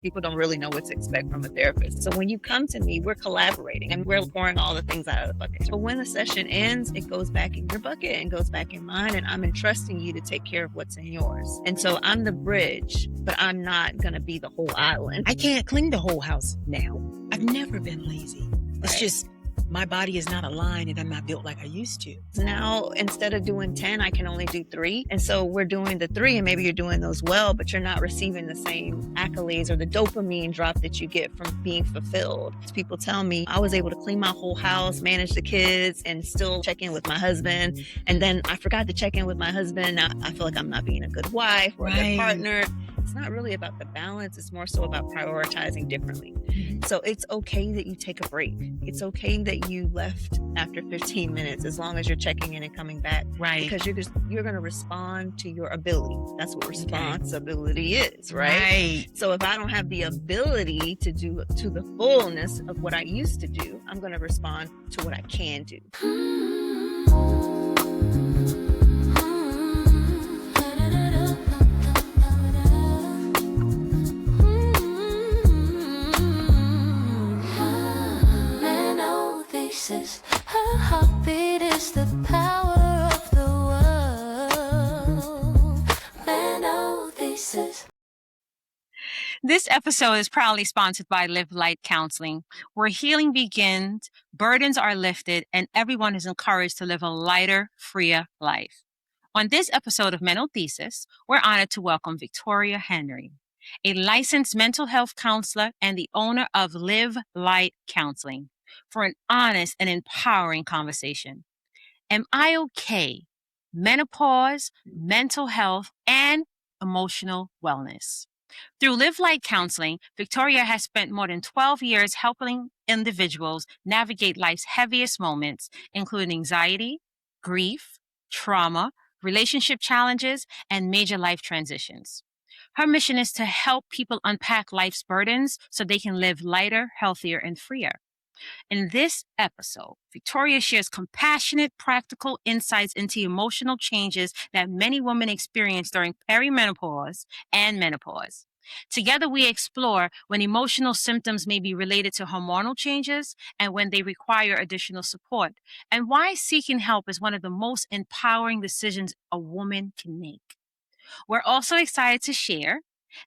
People don't really know what to expect from a therapist. So when you come to me, we're collaborating and we're pouring all the things out of the bucket. But when the session ends, it goes back in your bucket and goes back in mine, and I'm entrusting you to take care of what's in yours. And so I'm the bridge, but I'm not going to be the whole island. I can't clean the whole house now. I've never been lazy. It's Right. just my body is not aligned and I'm not built like I used to. Now, instead of doing 10, I can only do 3. And so we're doing the 3, and maybe you're doing those well, but you're not receiving the same accolades or the dopamine drop that you get from being fulfilled. People tell me I was able to clean my whole house, manage the kids, and still check in with my husband. And then I forgot to check in with my husband. Now I feel like I'm not being a good wife or a good partner. It's not really about the balance. It's more so about prioritizing differently. Mm-hmm. So it's okay that you take a break. It's okay that you left after 15 minutes, as long as you're checking in and coming back. Right. Because you're going to respond to your ability. That's what responsibility is, right? So if I don't have the ability to do to the fullness of what I used to do, I'm going to respond to what I can do. MenoTheSis, her heartbeat is the power of the world. MenoTheSis. This episode is proudly sponsored by Live Light Counseling, where healing begins, burdens are lifted, and everyone is encouraged to live a lighter, freer life. On this episode of MenoTheSis, we're honored to welcome Victoria Henry, a licensed mental health counselor and the owner of Live Light Counseling, for an honest and empowering conversation. Am I okay? Menopause, mental health, and emotional wellness. Through Live Light Counseling, Victoria has spent more than 12 years helping individuals navigate life's heaviest moments, including anxiety, grief, trauma, relationship challenges, and major life transitions. Her mission is to help people unpack life's burdens so they can live lighter, healthier, and freer. In this episode, Victoria shares compassionate, practical insights into emotional changes that many women experience during perimenopause and menopause. Together, we explore when emotional symptoms may be related to hormonal changes and when they require additional support, and why seeking help is one of the most empowering decisions a woman can make. We're also excited to share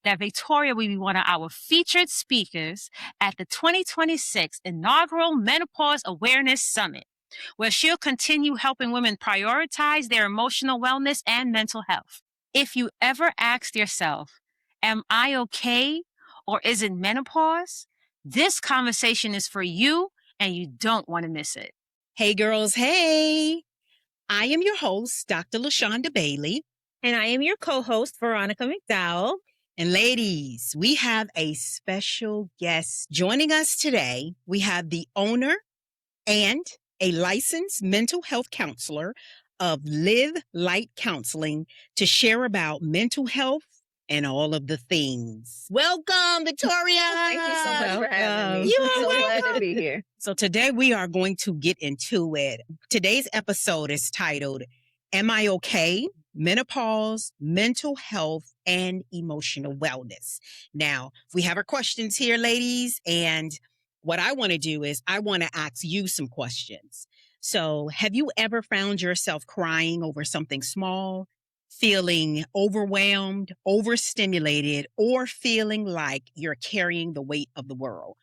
that Victoria will be one of our featured speakers at the 2026 inaugural Menopause Awareness Summit, where she'll continue helping women prioritize their emotional wellness and mental health. If you ever asked yourself, am I okay, or is it menopause? This conversation is for you, and you don't want to miss it. Hey girls, hey! I am your host, Dr. LaShonda Bailey. And I am your co-host, Veronica McDowell. And ladies, we have a special guest joining us today. We have the owner and a licensed mental health counselor of Live Light Counseling to share about mental health and all of the things. Welcome, Victoria. Thank you so much for having me. You I'm are so glad welcome. to be here. So today we are going to get into it. Today's episode is titled, Am I Okay? Menopause, mental health, and emotional wellness. Now, we have our questions here, ladies, and what I want to do is I want to ask you some questions. So, have you ever found yourself crying over something small, feeling overwhelmed, overstimulated, or feeling like you're carrying the weight of the world?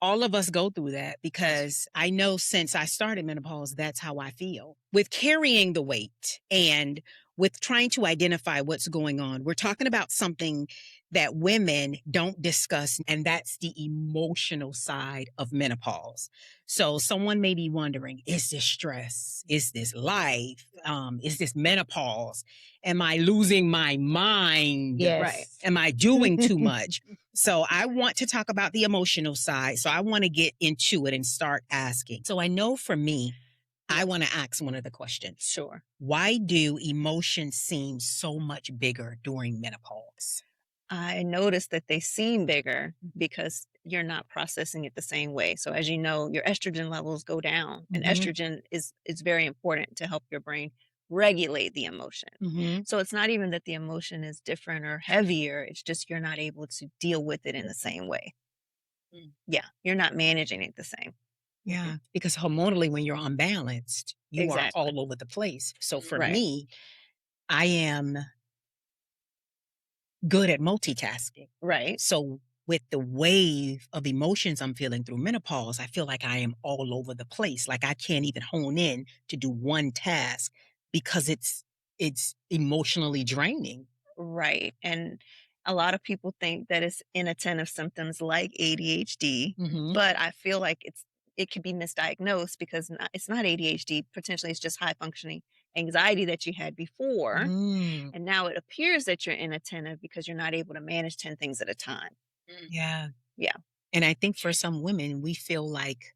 All of us go through that because I know since I started menopause, that's how I feel. With carrying the weight and with trying to identify what's going on, we're talking about something that women don't discuss, and that's the emotional side of menopause. So someone may be wondering, is this stress? Is this life? Is this menopause? Am I losing my mind? Yes. Right. Am I doing too much? So I want to talk about the emotional side. So I want to get into it and start asking. So I know for me, I want to ask one of the questions. Sure. Why do emotions seem so much bigger during menopause? I noticed that they seem bigger because you're not processing it the same way. So as you know, your estrogen levels go down, and Mhm. estrogen is very important to help your brain regulate the emotion. Mm-hmm. So it's not even that the emotion is different or heavier. It's just you're not able to deal with it in the same way. Yeah, you're not managing it the same. Yeah, because hormonally, when you're unbalanced, you Exactly. are all over the place. So for Right. me, I am good at multitasking. Right. So with the wave of emotions I'm feeling through menopause, I feel like I am all over the place. Like I can't even hone in to do one task because it's emotionally draining. Right. And a lot of people think that it's inattentive symptoms like ADHD, Mm-hmm. but I feel like it could be misdiagnosed because it's not ADHD. Potentially, it's just high functioning anxiety that you had before, Mm. and now it appears that you're inattentive because you're not able to manage 10 things at a time. Yeah. Yeah. And I think for some women, we feel like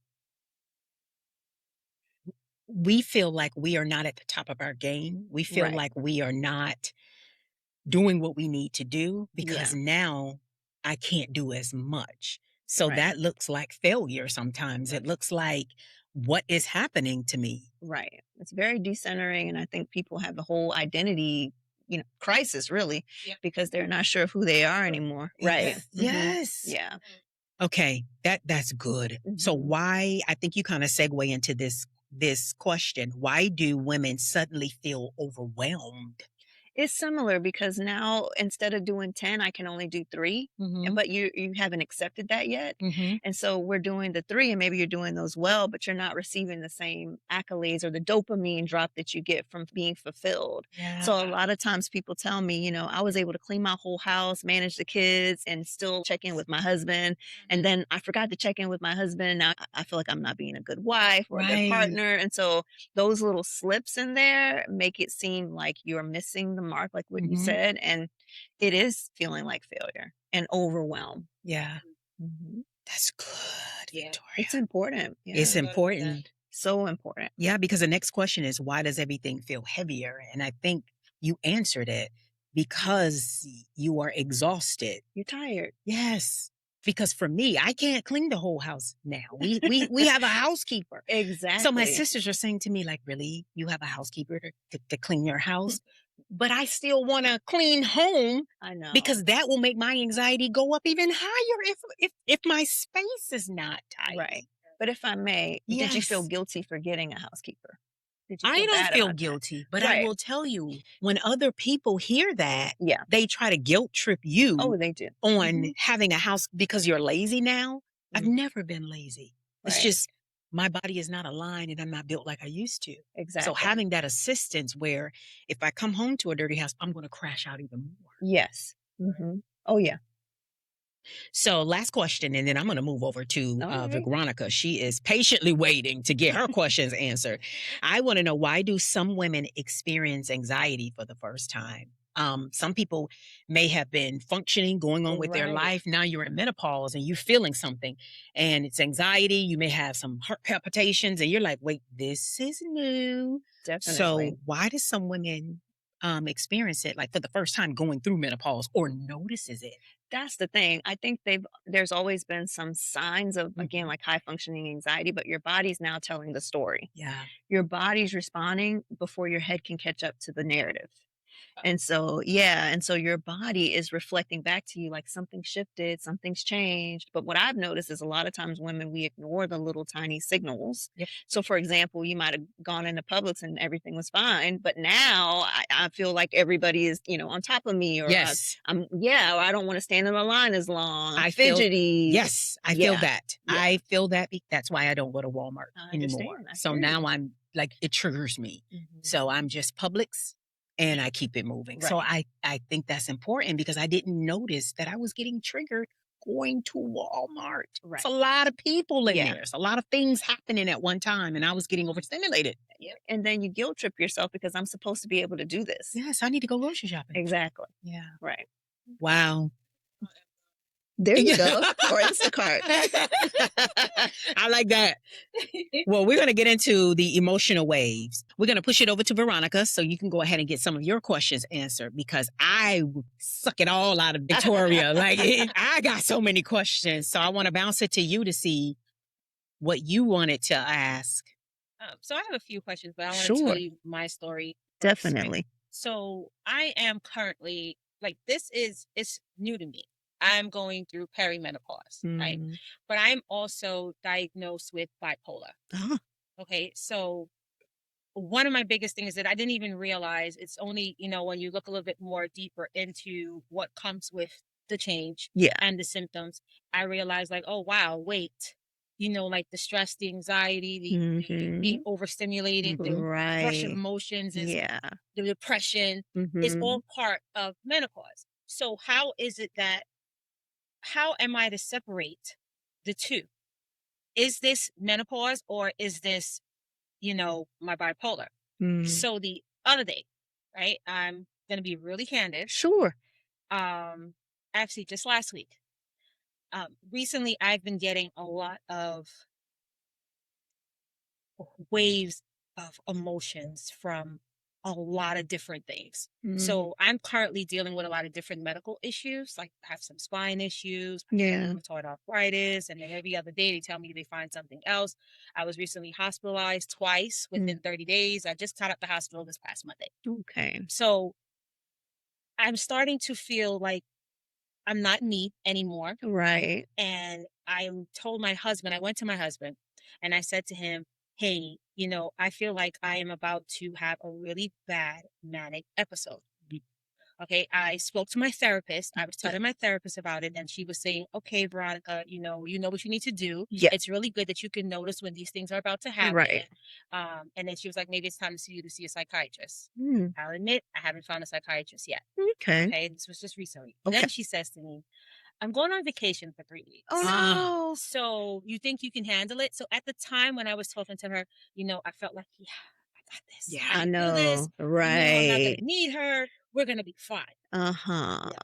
we are not at the top of our game. We feel Right. like we are not doing what we need to do because Yeah. now I can't do as much. So Right. that looks like failure sometimes. It looks like what is happening to me. Right. It's very decentering, and I think people have a whole identity, crisis really, because they're not sure who they are anymore. Right. Yes. Yes. Yeah. Okay, that's good. So Mhm. why, I think you kind of segue into this question. Why do women suddenly feel overwhelmed? It's similar because now instead of doing 10, I can only do 3. Mm-hmm. But you haven't accepted that yet. Mm-hmm. And so we're doing the 3 and maybe you're doing those well, but you're not receiving the same accolades or the dopamine drop that you get from being fulfilled. Yeah. So a lot of times people tell me, I was able to clean my whole house, manage the kids, and still check in with my husband. And then I forgot to check in with my husband. Now I feel like I'm not being a good wife or a good Right. partner. And so those little slips in there make it seem like you're missing the mark, like what you Mhm. said. And it is feeling like failure and overwhelm. Yeah, Mhm. that's good, Yeah. Victoria. It's important. Yeah. It's important. So important. Yeah, because the next question is, why does everything feel heavier? And I think you answered it because you are exhausted. You're tired. Yes. Because for me, I can't clean the whole house now. We have a housekeeper. Exactly. So my sisters are saying to me, like, really, you have a housekeeper to clean your house? But I still want to clean home I know. because that will make my anxiety go up even higher if my space is not tight. Right. But if I may, did you feel Yes. guilty for getting a housekeeper? Did you I feel don't bad feel about that? guilty, but I Right. will tell you, when other people hear that, Yeah. they try to guilt trip you Oh, they do. on Mhm. having a house because you're lazy now. I've Mm. never been lazy. It's Right. just my body is not aligned and I'm not built like I used to. Exactly. So having that assistance where if I come home to a dirty house, I'm going to crash out even more. Yes. Mhm. Oh, yeah. So last question, and then I'm going to move over to All right. Veronica. She is patiently waiting to get her questions answered. I want to know, why do some women experience anxiety for the first time? Some people may have been functioning, going on with their Right. life. Now you're in menopause and you're feeling something and it's anxiety. You may have some heart palpitations and you're like, wait, this is new. Definitely. So why do some women experience it like for the first time going through menopause or notices it? That's the thing. I think there's always been some signs of, again, like high functioning anxiety, but your body's now telling the story. Yeah. Your body's responding before your head can catch up to the narrative. And so, yeah. And so your body is reflecting back to you like something shifted, something's changed. But what I've noticed is a lot of times women, we ignore the little tiny signals. Yep. So, for example, you might have gone into Publix and everything was fine. But now I feel like everybody is, on top of me, or Yes. or I don't want to stand in the line as long. I'm I feel- fidgety. Yes, I feel Yeah. that. Yeah. I feel that. That's why I don't go to Walmart I anymore. understand. I So hear you. now I'm like, it triggers me. Mhm. So I'm just Publix and I keep it moving. So I think that's important because I didn't notice that I was getting triggered going to Walmart. Right. It's a lot of people in Yeah. there. It's a lot of things happening at one time and I was getting overstimulated. And then you guilt trip yourself because I'm supposed to be able to do this. Yes, I need to go grocery shopping. Exactly. Yeah. Right. Wow. There you go. Or Instacart. I like that. Well, we're going to get into the emotional waves. We're going to push it over to Veronica so you can go ahead and get some of your questions answered because I suck it all out of Victoria. I got so many questions. So I want to bounce it to you to see what you wanted to ask. So I have a few questions, but I want to Sure. tell you my story. first, right? Definitely. So I am currently it's new to me. I'm going through perimenopause, right? Mm. But I'm also diagnosed with bipolar. Uh-huh. Okay, so one of my biggest things is that I didn't even realize it's only, when you look a little bit more deeper into what comes with the change Yeah. and the symptoms, I realized like, oh wow, wait, like the stress, the anxiety, the being Mhm. overstimulated, the rush of Right. emotions, is Yeah. the depression is Mhm. all part of menopause. So how am I to separate the two? Is this menopause or is this, my bipolar? Mm. So the other day, right? I'm gonna be really candid. Sure. Actually, just last week. Recently, I've been getting a lot of waves of emotions from a lot of different things. Mm. So I'm currently dealing with a lot of different medical issues. Like I have some spine issues, Yeah. rheumatoid arthritis, and then every other day they tell me they find something else. I was recently hospitalized twice within 30 days. I just got out the hospital this past Monday. Okay. So I'm starting to feel like I'm not me anymore. Right. And I told my husband, I went to my husband and I said to him, hey, I feel like I am about to have a really bad manic episode. Okay. I spoke to my therapist. I was telling my therapist about it, and she was saying, okay, Veronica, you know what you need to do. Yeah. It's really good that you can notice when these things are about to happen. Right. And then she was like, maybe it's time to see you to see a psychiatrist. Mm. I'll admit I haven't found a psychiatrist yet. Okay. Okay. This was just recently. Okay. Then she says to me, I'm going on vacation for 3 weeks. Oh no. So you think you can handle it? So at the time when I was talking to her, I felt like, yeah, I got this. Yeah, I I can do this. know. I'm not Right. gonna need her. We're gonna be fine. Uh-huh. Yeah.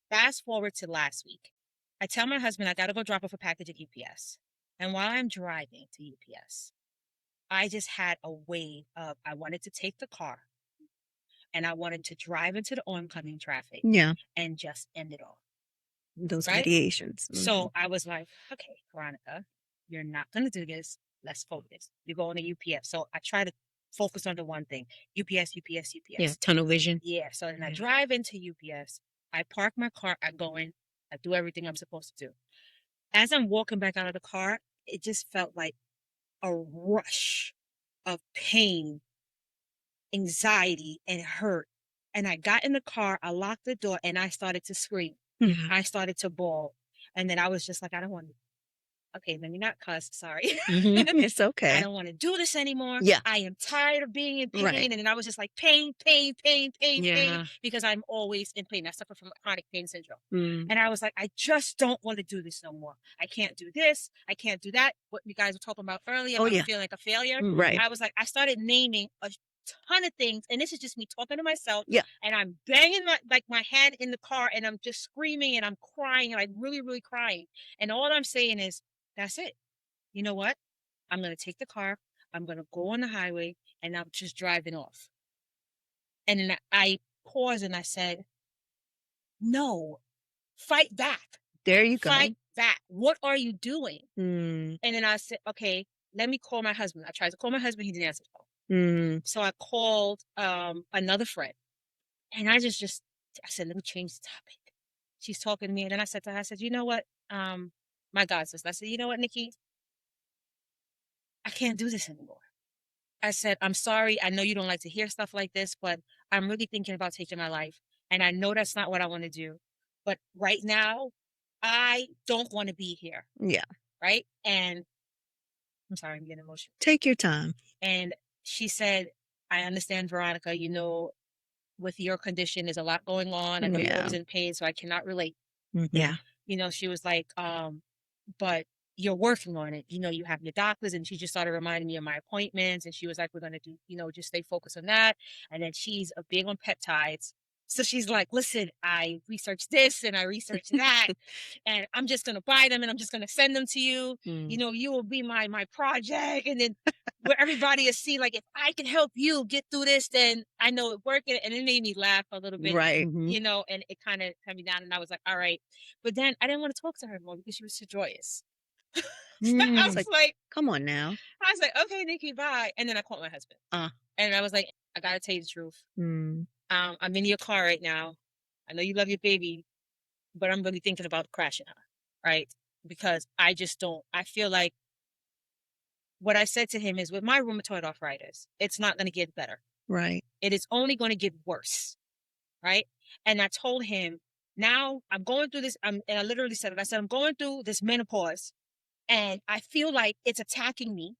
Fast forward to last week. I tell my husband I gotta go drop off a package at UPS. And while I'm driving to UPS, I just had a wave of I wanted to take the car and I wanted to drive into the oncoming traffic Yeah. and just end it all. Those Right? ideations. So I was like, okay, Veronica, you're not going to do this. Let's focus. You're going to UPS. So I try to focus on the one thing, UPS, UPS, UPS. Yeah, tunnel vision. Yeah. So then I drive into UPS. I park my car. I go in. I do everything I'm supposed to do. As I'm walking back out of the car, it just felt like a rush of pain, anxiety, and hurt. And I got in the car, I locked the door, and I started to scream. Mhm. I started to bawl. And then I was just like, I don't want to. Okay, let me not cuss. Sorry. It's I okay. don't want to do this anymore. Yeah. I am tired of being in pain. Right. And then I was just like, pain, pain, pain, pain, Yeah. pain, because I'm always in pain. I suffer from chronic pain syndrome. Mm. And I was like, I just don't want to do this no more. I can't do this. I can't do that. What you guys were talking about earlier Oh, about yeah. feeling like a failure. Right. I was like, I started naming a ton of things. And this is just me talking to myself. Yeah. And I'm banging my head in the car and I'm just screaming and I'm crying, like really, really crying. And all I'm saying is, that's it. You know what? I'm going to take the car. I'm going to go on the highway and I'm just driving off. And then I paused and I said, no, fight back. There you go. Fight back. What are you doing? Mm. And then I said, okay, let me call my husband. I tried to call my husband. He didn't answer the phone. Mm. So I called another friend and I said, let me change the topic. She's talking to me. And then I said to her, I said, you know what? My God, sister, I said, you know what, Nikki? I can't do this anymore. I said, I'm sorry. I know you don't like to hear stuff like this, but I'm really thinking about taking my life. And I know that's not what I want to do. But right now, I don't want to be here. Yeah. Right. And I'm sorry, I'm getting emotional. Take your time. And she said, I understand, Veronica, with your condition, there's a lot going on. I know you're Yeah. always in pain, so I cannot relate. Mhm. Yeah. She was like, but you're working on it. You have your doctors, and she just started reminding me of my appointments. And she was like, we're going to do, just stay focused on that. And then she's a big on peptides. So she's like, listen, I researched this and I researched that, and I'm just going to buy them and I'm just going to send them to you. Mm. You will be my project. And then where everybody is seeing, like, if I can help you get through this, then I know it's working. And it made me laugh a little bit, Right. and it kind of calmed me down. And I was like, all right. But then I didn't want to talk to her more because she was so joyous. I Mm. was like, Come on now. okay, Nikki, bye. And then I called my husband. And I was like, I gotta tell you the truth. Mm. I'm in your car right now. I know you love your baby, but I'm really thinking about crashing her, right? Because I just don't. I feel like what I said to him is, with my rheumatoid arthritis, it's not going to get better. Right. It is only going to get worse, right? And I told him, now I'm going through this. And I literally said it. I said, I'm going through this menopause, and I feel like it's attacking me.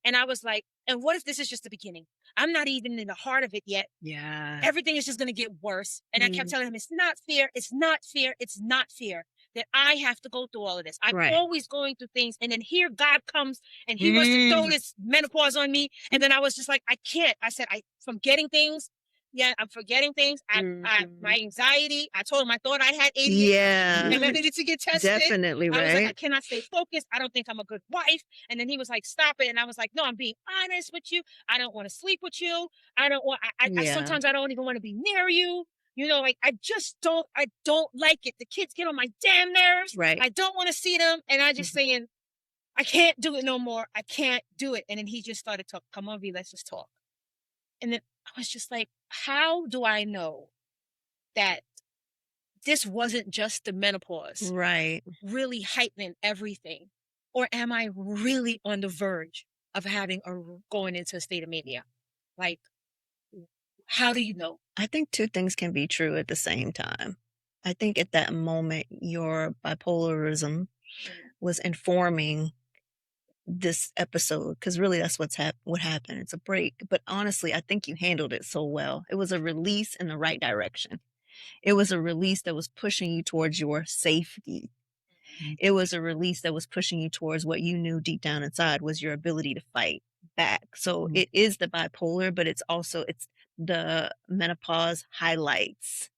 And I was like, and what if this is just the beginning? I'm not even in the heart of it yet. Yeah. Everything is just going to get worse. And I kept telling him, it's not fair. It's not fair. It's not fair that I have to go through all of this. I'm Right. always going through things. And then here God comes and he wants to throw this menopause on me. And then I was just like, I can't. I said, I'm forgetting things. Yeah, I'm forgetting things. My anxiety. I told him I thought I had ADHD. Yeah. And I needed to get tested. Definitely, I was like, I right? cannot stay focused. I don't think I'm a good wife. And then he was like, stop it. And I was like, no, I'm being honest with you. I don't want to sleep with you. I don't want, I sometimes I don't even want to be near you. You know, like I don't like it. The kids get on my damn nerves. Right. I don't want to see them. And I just saying, I can't do it no more. I can't do it. And then he just started talking. Come on, V, let's just talk. And then I was just like, how do I know that this wasn't just the menopause? Right. Really heightening everything? Or am I really on the verge of going into a state of mania? Like, how do you know? I think two things can be true at the same time. I think at that moment, your bipolarism was informing this episode, because really that's what happened. It's a break. But honestly, I think you handled it so well. It was a release in the right direction. It was a release that was pushing you towards your safety. It was a release that was pushing you towards what you knew deep down inside was your ability to fight back. So it is the bipolar, but it's the menopause highlights.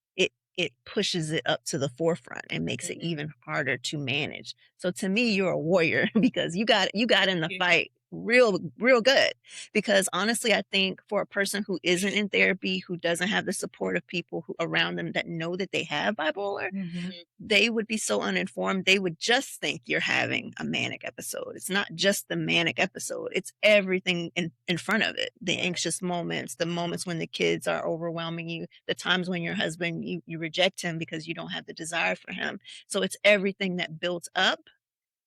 It pushes it up to the forefront and makes it even harder to manage. So to me, you're a warrior because you got in the fight real good. Because honestly, I think for a person who isn't in therapy, who doesn't have the support of people around them that know that they have bipolar, they would be so uninformed. They would just think you're having a manic episode. It's not just the manic episode. It's everything in front of it. The anxious moments, the moments when the kids are overwhelming you, the times when your husband, you reject him because you don't have the desire for him. So it's everything that builds up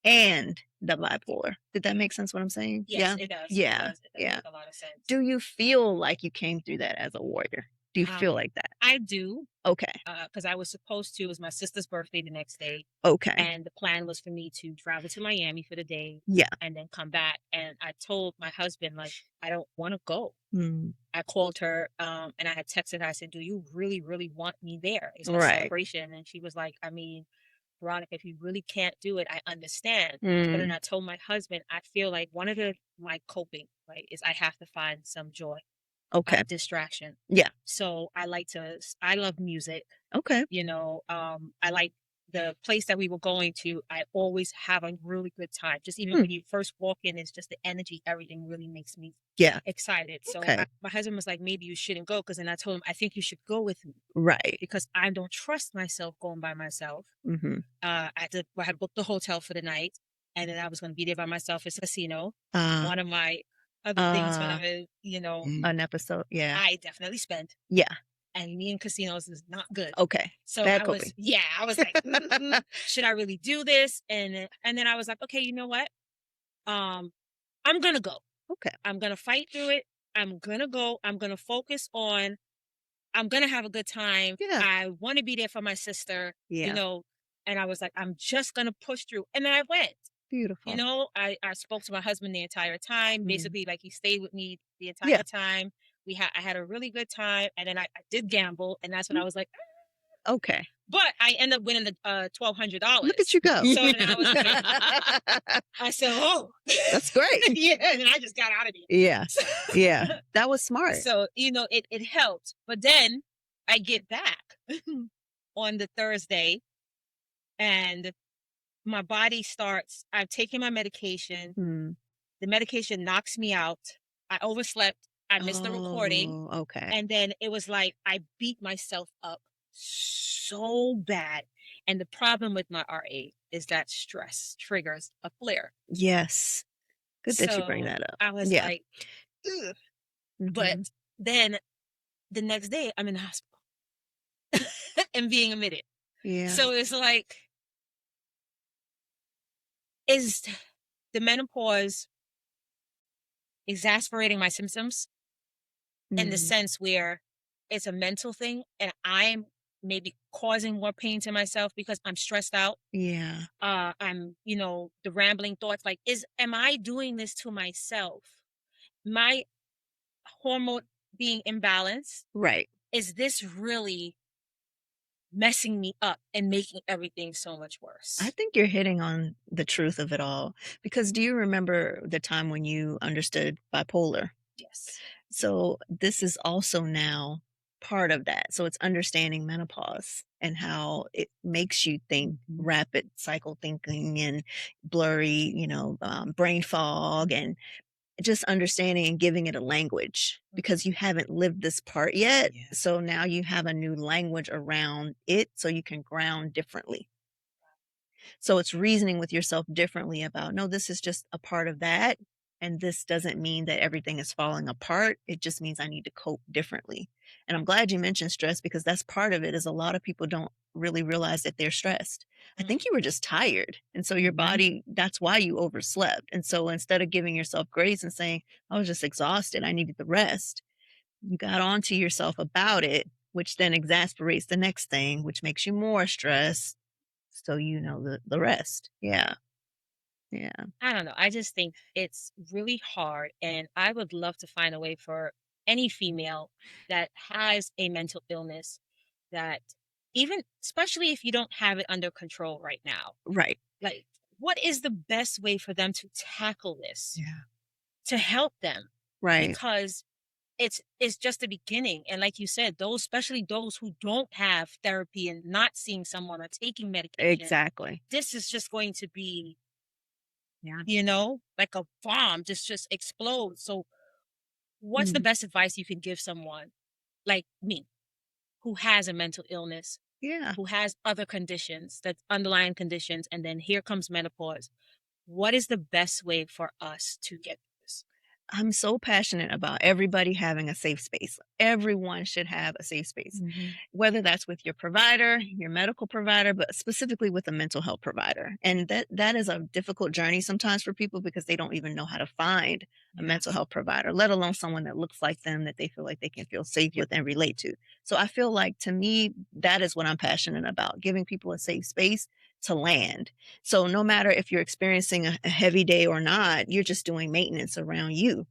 and the bipolar. Did that make sense what I'm saying? Yes, it does. Yeah. It does. It does make a lot of sense. Do you feel like you came through that as a warrior? Do you feel like that? I do. Okay. Because I was supposed to. It was my sister's birthday the next day. Okay. And the plan was for me to travel to Miami for the day. Yeah. And then come back. And I told my husband, like, I don't want to go. Mm. I called her and I had texted her. I said, do you really, really want me there? It's a celebration. And she was like, I mean, Veronica, if you really can't do it, I understand. But then I told my husband, I feel like one of my coping, right, is I have to find some joy. Okay. Distraction. Yeah. So I love music. Okay. You know, I like the place that we were going to. I always have a really good time. Just even when you first walk in, it's just the energy, everything really makes me excited. So my husband was like, maybe you shouldn't go. Because then I told him, I think you should go with me. Right. Because I don't trust myself going by myself. I had booked the hotel for the night. And then I was going to be there by myself. It's a casino. One of my other things whenever, an episode. Yeah. I definitely spend. Yeah. And me in casinos is not good. Okay. So I was like, should I really do this? And then I was like, okay, you know what? I'm going to go. Okay. I'm going to fight through it. I'm going to go. I'm going to focus on, I'm going to have a good time. Yeah. I want to be there for my sister, and I was like, I'm just going to push through. And then I went. Beautiful. I spoke to my husband the entire time. Basically, like he stayed with me the entire time. I had a really good time, and then I did gamble, and that's when I was like, okay. But I ended up winning the $1,200. Look at you go. So then I was like, I said, oh, that's great. And then I just got out of there. Yeah. Yeah. That was smart. So, it helped. But then I get back on the Thursday, and my body I've taken my medication. The medication knocks me out. I overslept. I missed the recording. Okay. And then it was like, I beat myself up so bad. And the problem with my RA is that stress triggers a flare. Yes. Good that you bring that up. I was like, ugh. But then the next day I'm in the hospital and being admitted. Yeah. So it's like, is the menopause exasperating my symptoms in the Mhm. sense where it's a mental thing and I'm maybe causing more pain to myself because I'm stressed out? Yeah. I'm, the rambling thoughts, like, am I doing this to myself? My hormone being imbalanced, Right. is this really messing me up and making everything so much worse? I think you're hitting on the truth of it all. Because do you remember the time when you understood bipolar? Yes. So this is also now part of that. So it's understanding menopause and how it makes you think rapid cycle thinking and blurry, brain fog, and just understanding and giving it a language because you haven't lived this part yet. Yeah. So now you have a new language around it so you can ground differently. So it's reasoning with yourself differently about, no, this is just a part of that. And this doesn't mean that everything is falling apart. It just means I need to cope differently. And I'm glad you mentioned stress because that's part of it is a lot of people don't really realize that they're stressed. I think you were just tired. And so your body, that's why you overslept. And so instead of giving yourself grace and saying, I was just exhausted, I needed the rest, you got onto yourself about it, which then exasperates the next thing, which makes you more stressed, so you know the rest. Yeah. Yeah. I don't know. I just think it's really hard. And I would love to find a way for any female that has a mental illness that, even, especially if you don't have it under control right now, Right. like, what is the best way for them to tackle this Yeah. to help them? Right. Because it's just the beginning. And like you said, those, especially those who don't have therapy and not seeing someone or taking medication, Exactly. this is just going to be, Yeah. like a bomb, just explode. So what's the Mhm. best advice you can give someone like me who has a mental illness, Yeah. who has other conditions, that's underlying conditions, and then here comes menopause? What is the best way for us to get through this? I'm so passionate about everybody having a safe space. Everyone should have a safe space, whether that's with your provider, your medical provider, but specifically with a mental health provider. And that is a difficult journey sometimes for people because they don't even know how to find a mental health provider, let alone someone that looks like them that they feel like they can feel safe with and relate to. So I feel like to me, that is what I'm passionate about, giving people a safe space to land. So no matter if you're experiencing a heavy day or not, you're just doing maintenance around you.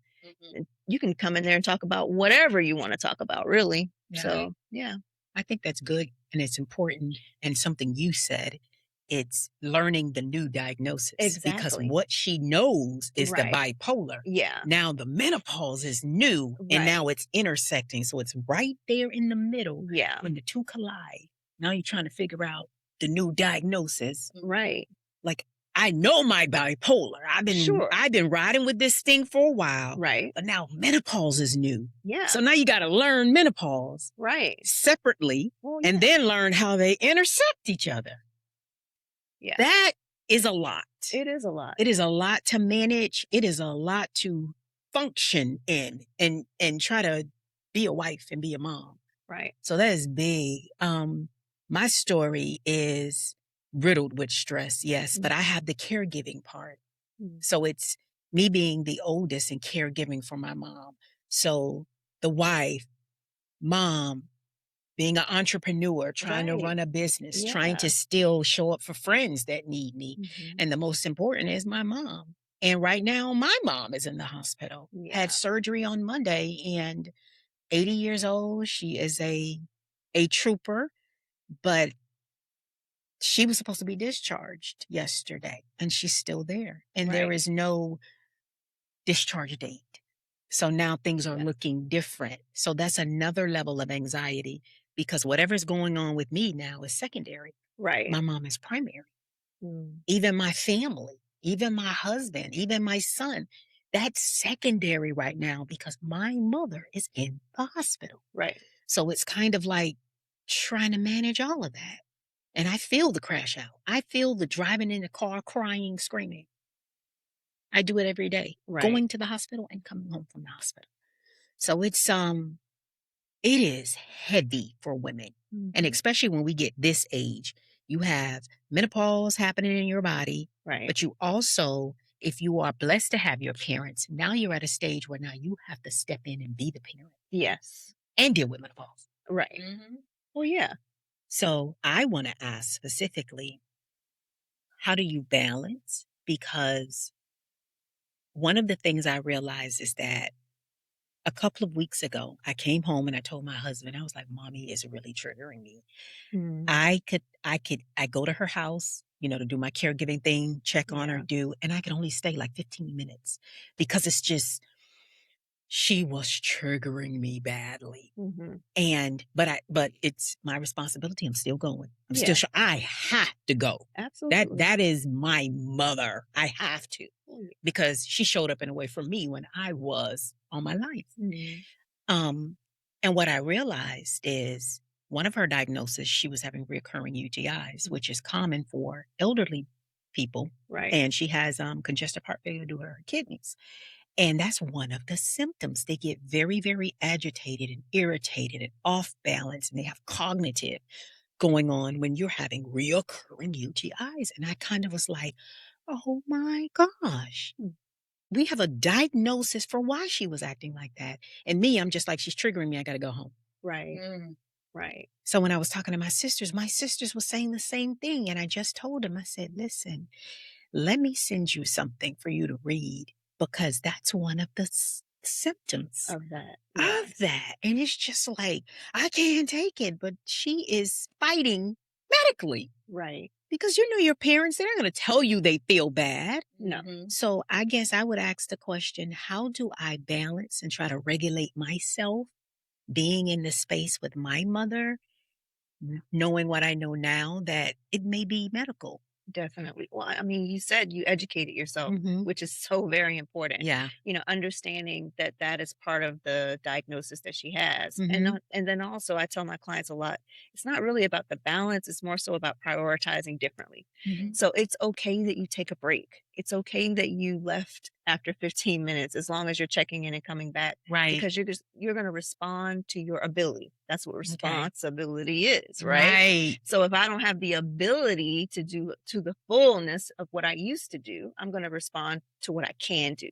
And you can come in there and talk about whatever you want to talk about, really. Yeah. So, yeah. I think that's good and it's important. And something you said, it's learning the new diagnosis because Exactly. what she knows is the Right. bipolar. Yeah. Now the menopause is new and Right. now it's intersecting. So it's right there in the middle Yeah. when the two collide. Now you're trying to figure out the new diagnosis. Right. Like, I know my bipolar. Sure. I've been riding with this thing for a while. Right. But now menopause is new. Yeah. So now you got to learn menopause Right. separately Well, and yeah. then learn how they intersect each other. Yeah. That is a lot. It is a lot. It is a lot to manage. It is a lot to function in and try to be a wife and be a mom. Right. So that is big. My story is riddled with stress, yes, but I have the caregiving part. So it's me being the oldest and caregiving for my mom. So the wife, mom, being an entrepreneur, trying to Right. run a business, trying Yeah. to still show up for friends that need me. And the most important is my mom. And right now, my mom is in the hospital, Yeah. had surgery on Monday and 80 years old. She is a trooper, but she was supposed to be discharged yesterday and she's still there. And there Right. is no discharge date. So now things are Yeah. looking different. So that's another level of anxiety because whatever's going on with me now is secondary. Right. My mom is primary. Mm. Even my family, even my husband, even my son, that's secondary right now because my mother is in the hospital. Right. So it's kind of like trying to manage all of that. And I feel the crash out. I feel the driving in the car, crying, screaming. I do it every day, Right. going to the hospital and coming home from the hospital. So it is heavy for women. And especially when we get this age, you have menopause happening in your body, Right. but you also, if you are blessed to have your parents, now you're at a stage where now you have to step in and be the parent Yes. and deal with menopause. Right. Well, yeah. So I want to ask specifically, how do you balance? Because one of the things I realized is that a couple of weeks ago, I came home and I told my husband, I was like, Mommy is really triggering me. Mm. I go to her house, to do my caregiving thing, check on her, and I can only stay like 15 minutes because it's just, she was triggering me badly. But it's my responsibility. I'm still going. I'm still sure I have to go. Absolutely. That is my mother. I have to, because she showed up in a way for me when I was on my life. And what I realized is one of her diagnoses, she was having recurring UTIs, which is common for elderly people. Right. And she has congestive heart failure due to her kidneys. And that's one of the symptoms. They get very, very agitated and irritated and off balance, and they have cognitive going on when you're having reoccurring UTIs. And I kind of was like, oh my gosh, we have a diagnosis for why she was acting like that. And me, I'm just like, she's triggering me. I got to go home. Right. Right. So when I was talking to my sisters were saying the same thing. And I just told them, I said, listen, let me send you something for you to read, because that's one of the symptoms Of that. of that. And it's just like, I can't take it, but she is fighting medically. Right. Because your parents, they're not going to tell you they feel bad. No. So I guess I would ask the question, how do I balance and try to regulate myself being in the space with my mother, knowing what I know now, that it may be medical? Definitely. Well, I mean, you said you educated yourself, which is so very important. Yeah. Understanding that that is part of the diagnosis that she has. And then also I tell my clients a lot, it's not really about the balance. It's more so about prioritizing differently. So it's okay that you take a break. It's okay that you left after 15 minutes, as long as you're checking in and coming back. Right. Because you're going to respond to your ability. That's what responsibility is, right? So if I don't have the ability to do to the fullness of what I used to do, I'm going to respond to what I can do.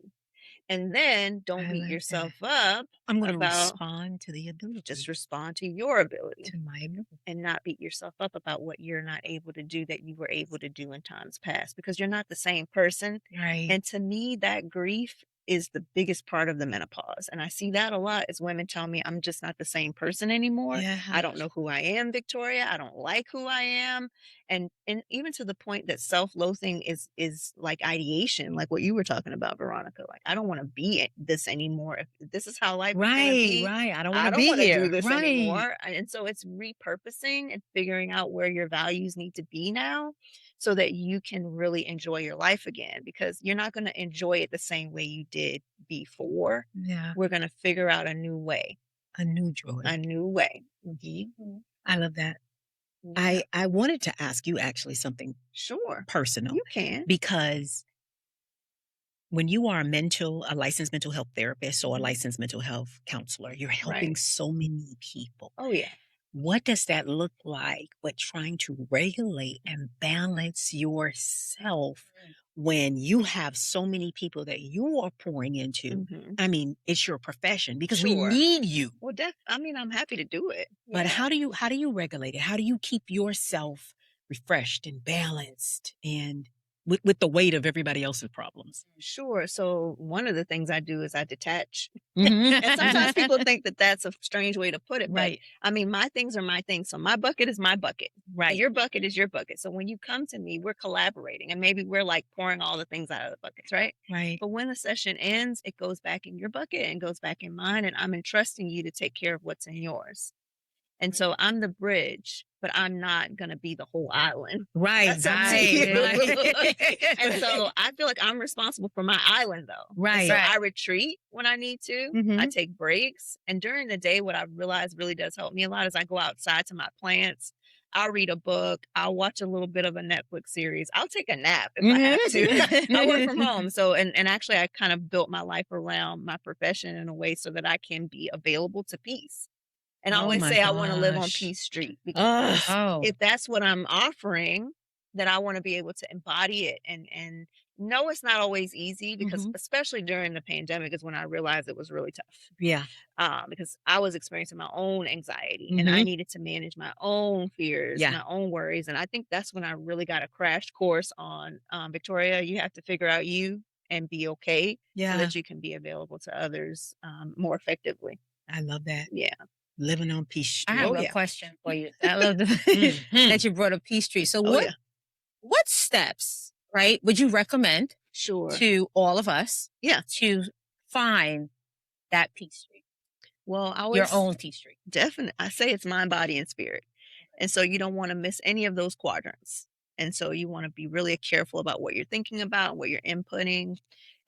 And then don't beat yourself up. I'm going to respond to the ability. Just respond to your ability. To my ability. And not beat yourself up about what you're not able to do that you were able to do in times past, because you're not the same person. Right. And to me, that grief is the biggest part of the menopause. And I see that a lot as women tell me, I'm just not the same person anymore. Yeah. I don't know who I am, Victoria. I don't like who I am. And even to the point that self-loathing is like ideation, like what you were talking about, Veronica. Like, I don't want to be this anymore. If this is how life is going to be, right. I don't want to be here. Do this anymore. And so it's repurposing and figuring out where your values need to be now, so that you can really enjoy your life again, because you're not going to enjoy it the same way you did before. Yeah. We're going to figure out a new way. A new joy. A new way. I love that. Yeah. I wanted to ask you actually something personal. You can. Because when you are a licensed mental health therapist or a licensed mental health counselor, you're helping so many people. Oh, yeah. What does that look like with trying to regulate and balance yourself when you have so many people that you are pouring into? I mean, it's your profession, because we need you. Well, I'm happy to do it. But how do you regulate it? How do you keep yourself refreshed and balanced and with the weight of everybody else's problems? Sure. So one of the things I do is I detach. And sometimes people think that that's a strange way to put it. But I mean, my things are my things. So my bucket is my bucket. Right. And your bucket is your bucket. So when you come to me, we're collaborating, and maybe we're like pouring all the things out of the buckets, right? Right. But when the session ends, it goes back in your bucket and goes back in mine. And I'm entrusting you to take care of what's in yours. And so I'm the bridge, but I'm not going to be the whole island. Right. That's up to you. And so I feel like I'm responsible for my island, though. Right. And so I retreat when I need to. I take breaks. And during the day, what I realized really does help me a lot is I go outside to my plants. I'll read a book. I'll watch a little bit of a Netflix series. I'll take a nap if I have to. I work from home. So, and actually I kind of built my life around my profession in a way so that I can be available to peace. And I Oh always my say I want to live on gosh. Peace Street because Ugh. if that's what I'm offering, then I want to be able to embody it. And no, it's not always easy because especially during the pandemic is when I realized it was really tough. Yeah. Because I was experiencing my own anxiety and I needed to manage my own fears, my own worries. And I think that's when I really got a crash course on Victoria, you have to figure out you and be okay so that you can be available to others more effectively. I love that. Yeah. Living on Peace Street. I have a question for you. I love that you brought up Peace Street. So what steps, right, would you recommend to all of us to find that Peace Street? Well, I always, your own Peace Street. Definitely. I say it's mind, body, and spirit. And so you don't want to miss any of those quadrants. And so you want to be really careful about what you're thinking about, what you're inputting.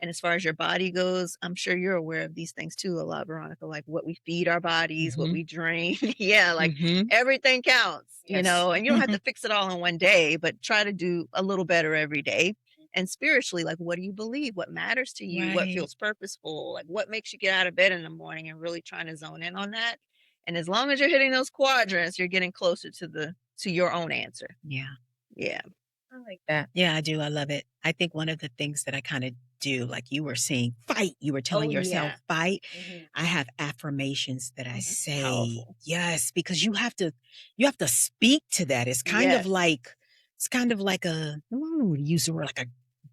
And as far as your body goes, I'm sure you're aware of these things too a lot, Veronica, like what we feed our bodies, what we drink. Like everything counts, you know, and you don't have to fix it all in one day, but try to do a little better every day. And spiritually, like, what do you believe? What matters to you? What feels purposeful? Like, what makes you get out of bed in the morning and really trying to zone in on that? And as long as you're hitting those quadrants, you're getting closer to your own answer. Yeah. Yeah. I like that. Yeah, I do. I love it. I think one of the things that I kind of do, like you were saying, fight. You were telling yourself, fight. I have affirmations that I say. Powerful. Yes, because you have to speak to that. It's kind of like I don't know, use the word like a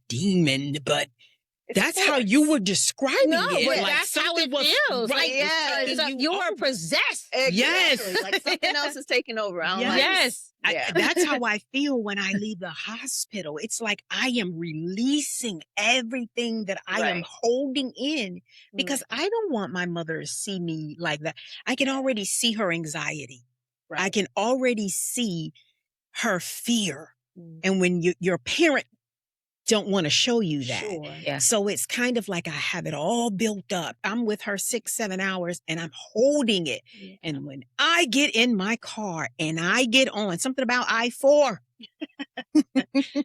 demon, but that's how you were describing it. But like that's how it feels. Right. Yeah. You are possessed. Exactly. Yes. Like something else is taking over. I don't like it. Yes. That's how I feel when I leave the hospital. It's like I am releasing everything that I am holding in because I don't want my mother to see me like that. I can already see her anxiety. I can already see her fear. And when your parent don't want to show you that. Sure. So it's kind of like I have it all built up. I'm with her 6-7 hours and I'm holding it. Yeah. And when I get in my car and I get on something about I-4,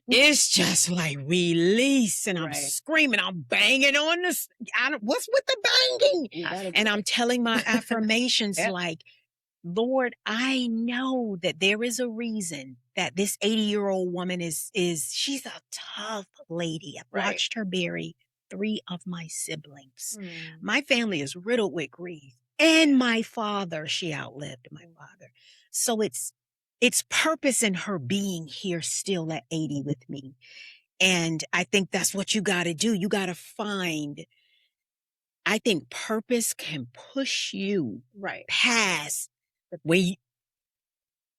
it's just like release and I'm screaming, I'm banging on this. What's with the banging? And I'm telling my affirmations like, Lord, I know that there is a reason that this 80-year-old woman she's a tough lady. I've watched her bury 3 of my siblings. My family is riddled with grief. And my father, she outlived my father. So it's purpose in her being here still at 80 with me. And I think that's what you got to do. You got to find, I think purpose can push you past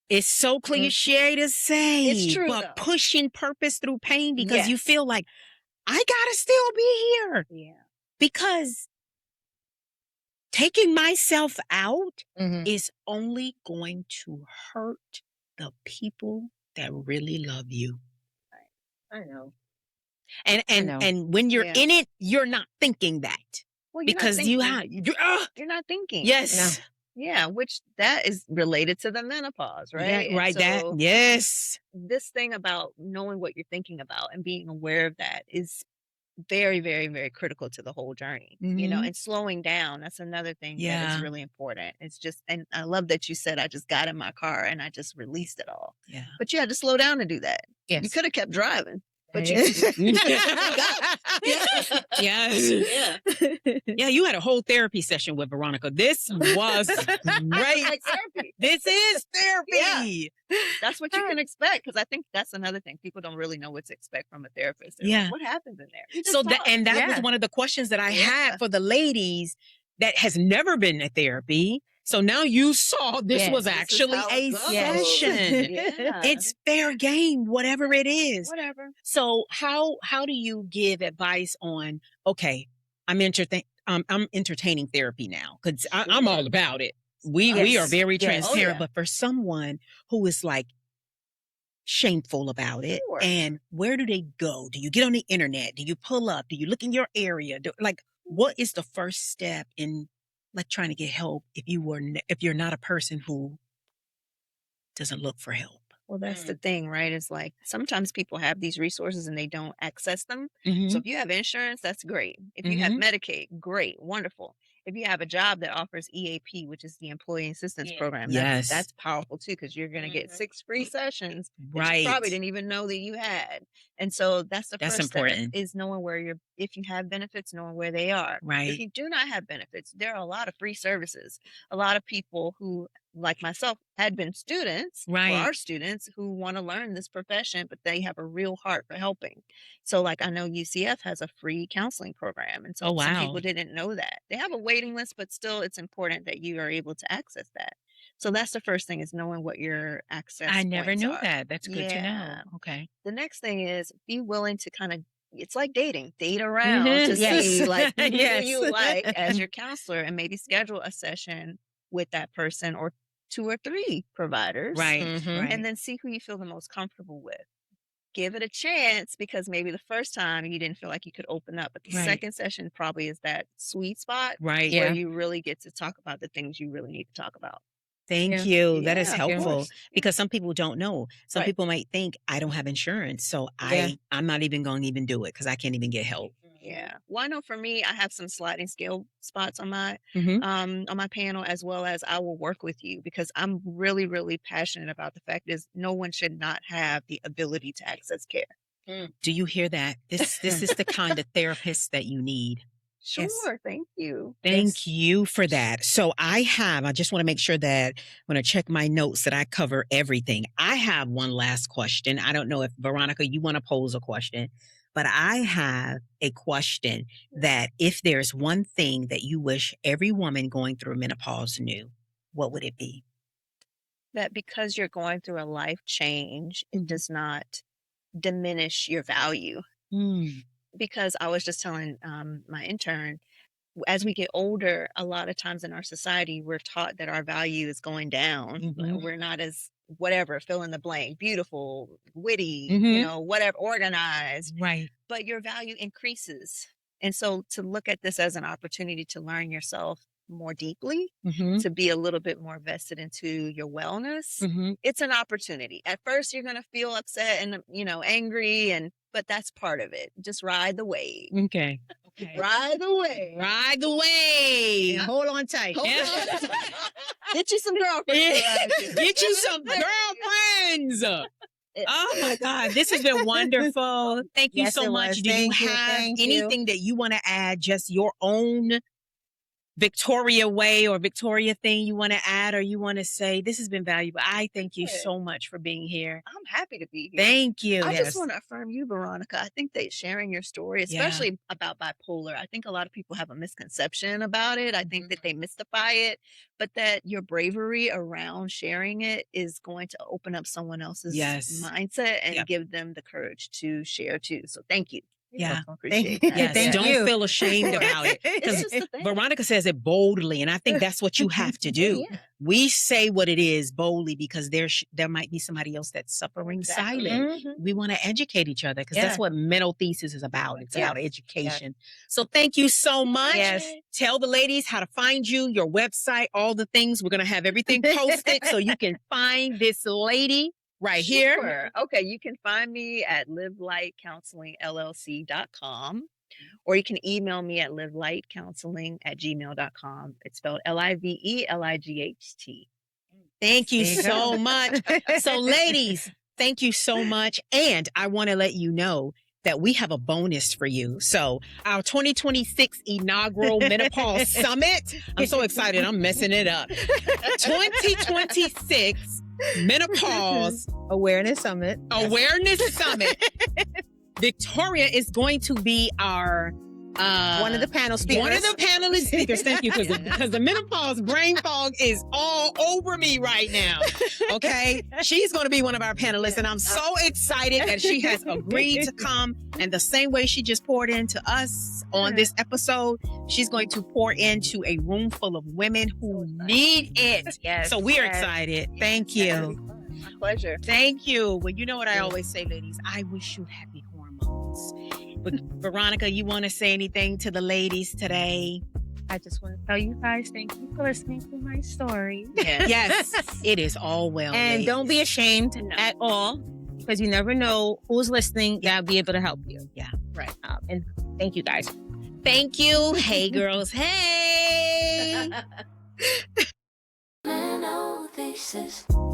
it's so cliche to say, it's true, but though. Pushing purpose through pain because you feel like I gotta still be here. Yeah. Because taking myself out is only going to hurt the people that really love you. I know. And when you're in it, you're not thinking that. Well, because you're not thinking. Yes. No. Yeah, which that is related to the menopause, right? Yeah, right. So this thing about knowing what you're thinking about and being aware of that is very, very, very critical to the whole journey, you know, and slowing down. That's another thing that is really important. It's just, and I love that you said, I just got in my car and I just released it all. Yeah. But you had to slow down to do that. Yes. You could have kept driving. But yes. Yeah, you had a whole therapy session with Veronica. This was great. Like therapy. This is therapy. Yeah. That's what you can expect, because I think that's another thing. People don't really know what to expect from a therapist. They're like, what happens in there? So that was one of the questions that I had for the ladies that has never been to therapy. So now you saw this was actually a session. It's fair game, whatever it is. Whatever. So how do you give advice on, okay, I'm entertaining therapy now because I'm all about it. We are very transparent, but for someone who is like shameful about it, and where do they go? Do you get on the internet? Do you pull up? Do you look in your area? What is the first step in like trying to get help if you're not a person who doesn't look for help? Well, that's the thing, right? It's like sometimes people have these resources and they don't access them. So if you have insurance, that's great. If you have Medicaid, great, wonderful. if you have a job that offers EAP, which is the Employee Assistance Program, Yes. that's powerful too, because you're going to get 6 free sessions that you Right. probably didn't even know that you had. And so that's the That's first important. step, is knowing where if you have benefits, knowing where they are. Right. If you do not have benefits, there are a lot of free services. A lot of people who, like myself, had been students, Right. or are students, who want to learn this profession, but they have a real heart for helping. So like, I know UCF has a free counseling program. And so Oh, some wow. people didn't know that. They have a waiting list, but still it's important that you are able to access that. So that's the first thing, is knowing what your access I never points knew are. that. That's good to know. Yeah. Okay. The next thing is, be willing to kind of, it's like dating, date around to Yes. see like who Yes. you like as your counselor, and maybe schedule a session with that person, or 2 or 3 providers. Right. Mhm. And then see who you feel the most comfortable with. Give it a chance, because maybe the first time you didn't feel like you could open up, but the Right. second session probably is that sweet spot Right. Yeah. where you really get to talk about the things you really need to talk about. Thank Yeah. you. That is Yeah, of helpful, course. because some people don't know. Some Right. people might think, I don't have insurance, so Yeah. I'm not even going to even do it because I can't even get help. Yeah. Well, I know for me, I have some sliding scale spots on my Mhm. on my panel, as well as I will work with you, because I'm really, really passionate about the fact is no one should not have the ability to access care. Do you hear that? This is the kind of therapist that you need. Sure. Yes. Thank you. Thank you for that. So I just want to make sure that when I check my notes that I cover everything. I have one last question. I don't know if Veronica, you want to pose a question, but I have a question that if there's one thing that you wish every woman going through menopause knew, what would it be? That because you're going through a life change, it does not diminish your value. Because I was just telling my intern, as we get older, a lot of times in our society, we're taught that our value is going down. Mhm. We're not as whatever, fill in the blank, beautiful, witty, Mhm. whatever, organized, Right. but your value increases. And so to look at this as an opportunity to learn yourself more deeply, Mhm. to be a little bit more vested into your wellness, Mhm. it's an opportunity. At first, you're going to feel upset and, angry, but that's part of it. Just ride the wave. Okay. Ride the wave. Ride the wave. Yeah. Hold on tight. Hold Yeah. on. Get you some girlfriends. around you. Get you some girlfriends. Oh my God, this has been wonderful. Thank you Yes, so it much. was. Do you Thank you. have Thank you. anything that you want to add, just your own Victoria way or Victoria thing you want to add, or you want to say, this has been valuable? I thank you Good. so much for being here. I'm happy to be here. Thank you. I Yes. just want to affirm you, Veronica. I think that sharing your story, Yeah. especially about bipolar, I think a lot of people have a misconception about it. I think that they mystify it, but that your bravery around sharing it is going to open up someone else's Yes. mindset and Yep. give them the courage to share too. So thank you. Yeah. I appreciate you. that. Yes. Thank Don't you. feel ashamed about it. It's Because just a thing. Veronica says it boldly, and I think that's what you have to do. Yeah. We say what it is boldly because there might be somebody else that's suffering Exactly. silent. Mhm. We want to educate each other because Yeah. that's what MenoTheSis is about. It's Yeah. about education. So thank you so much. Yes. Tell the ladies how to find you, your website, all the things. We're going to have everything posted so you can find this lady right here. Sure. Okay, you can find me at livelightcounselingllc.com, or you can email me at livelightcounseling@gmail.com. It's spelled LIVELIGHT. Thank you There you so go. much. So ladies, thank you so much. And I want to let you know that we have a bonus for you. So our 2026 inaugural Menopause Summit. I'm so excited. I'm messing it up. 2026 Menopause Awareness Summit. Awareness Summit. Victoria is going to be our One of the panel speakers. one of the panelist speakers. Thank you, because the menopause brain fog is all over me right now. Okay, she's going to be one of our panelists, and I'm so excited that she has agreed to come. And the same way she just poured into us on this episode, she's going to pour into a room full of women who need it. Yes. So we're yes. excited. Thank you. My pleasure. Thank you. Well, you know what I always say, ladies, I wish you happy hormones. But Veronica, you want to say anything to the ladies today? I just want to tell you guys, thank you for listening to my story. Yes, it is all well. And ladies. don't be ashamed at all, because you never know who's listening that'll be able to help you. Yeah. Right. And thank you guys. Thank you. Hey, girls. Hey. MenoTheSis.